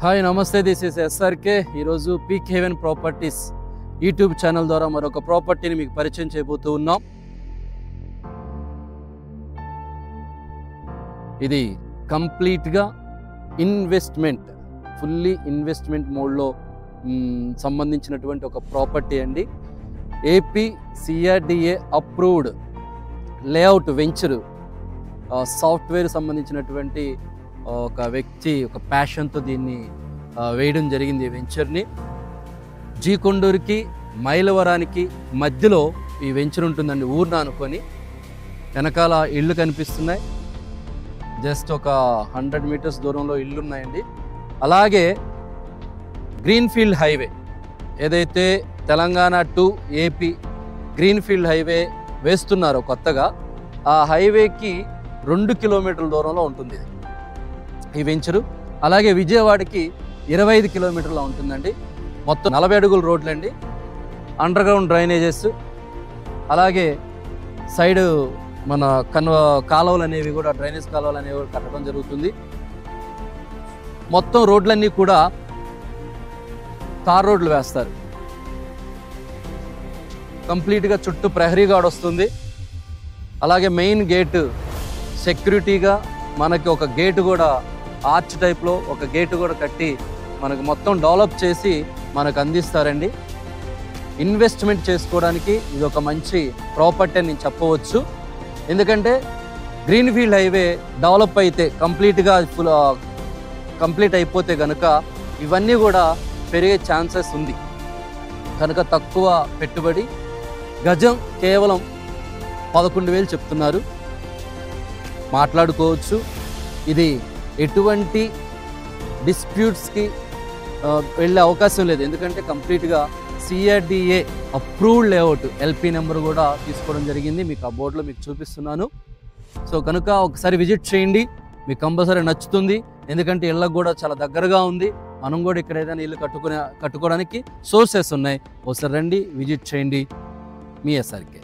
Hi నమస్తే, this is SRK. ఈరోజు Peak Heaven Properties YouTube channel ద్వారా మరొక ప్రాపర్టీని మీకు పరిచయం చేయబోతూ ఉన్నాం. ఇది కంప్లీట్గా ఇన్వెస్ట్మెంట్, ఫుల్లీ ఇన్వెస్ట్మెంట్ మోడ్లో సంబంధించినటువంటి ఒక ప్రాపర్టీ అండి. AP CRDA approved layout venture, software సంబంధించినటువంటి ఒక వ్యక్తి ఒక ప్యాషన్తో దీన్ని వేయడం జరిగింది. ఈ వెంచర్ని జీ కొండూరుకి మైలవరానికి మధ్యలో ఈ వెంచర్ ఉంటుందండి. ఊరిన అనుకొని వెనకాల ఇళ్ళు కనిపిస్తున్నాయి. జస్ట్ ఒక 100 మీటర్స్ దూరంలో ఇళ్ళు ఉన్నాయండి. అలాగే గ్రీన్ఫీల్డ్ హైవే, ఏదైతే Telangana to AP greenfield highway వేస్తున్నారో కొత్తగా, ఆ హైవేకి 2 కిలోమీటర్ల దూరంలో ఉంటుంది ఈ వెంచరు. అలాగే విజయవాడకి 25 కిలోమీటర్ల ఉంటుందండి. మొత్తం 40 అడుగుల రోడ్లండి, అండర్ గ్రౌండ్ డ్రైనేజెస్, అలాగే సైడ్ మన కాలువలు అనేవి కూడా, డ్రైనేజ్ కాలువలు అనేవి కూడా కట్టడం జరుగుతుంది. మొత్తం రోడ్లన్నీ కూడా తార్ రోడ్లు వేస్తారు. కంప్లీట్గా చుట్టూ ప్రహరీ గార్డ్ వస్తుంది. అలాగే మెయిన్ గేటు సెక్యూరిటీగా మనకి ఒక గేటు కూడా, ఆర్చ్ టైప్లో ఒక గేటు కూడా కట్టి మనకు మొత్తం డెవలప్ చేసి మనకు అందిస్తారండి. ఇన్వెస్ట్మెంట్ చేసుకోవడానికి ఇది ఒక మంచి ప్రాపర్టీ అని నేను చెప్పవచ్చు. ఎందుకంటే గ్రీన్ఫీల్డ్ హైవే డెవలప్ అయితే, కంప్లీట్ అయిపోతే కనుక ఇవన్నీ కూడా పెరిగే ఛాన్సెస్ ఉంది. కనుక తక్కువ పెట్టుబడి, గజం కేవలం 11,000 చెప్తున్నారు. మాట్లాడుకోవచ్చు. ఇది ఎటువంటి డిస్ప్యూట్స్కి వెళ్ళే అవకాశం లేదు. ఎందుకంటే కంప్లీట్గా CRDA approved layout, LP number కూడా తీసుకోవడం జరిగింది. మీకు ఆ బోర్డులో మీకు చూపిస్తున్నాను. సో కనుక ఒకసారి విజిట్ చేయండి, మీకు కంపల్సరీ నచ్చుతుంది. ఎందుకంటే ఇళ్ళకు కూడా చాలా దగ్గరగా ఉంది. మనం కూడా ఇక్కడ ఏదైనా ఇల్లు కట్టుకోవడానికి సోర్సెస్ ఉన్నాయి. ఒకసారి రండి, విజిట్ చేయండి. మీ ఎస్ఆర్కే.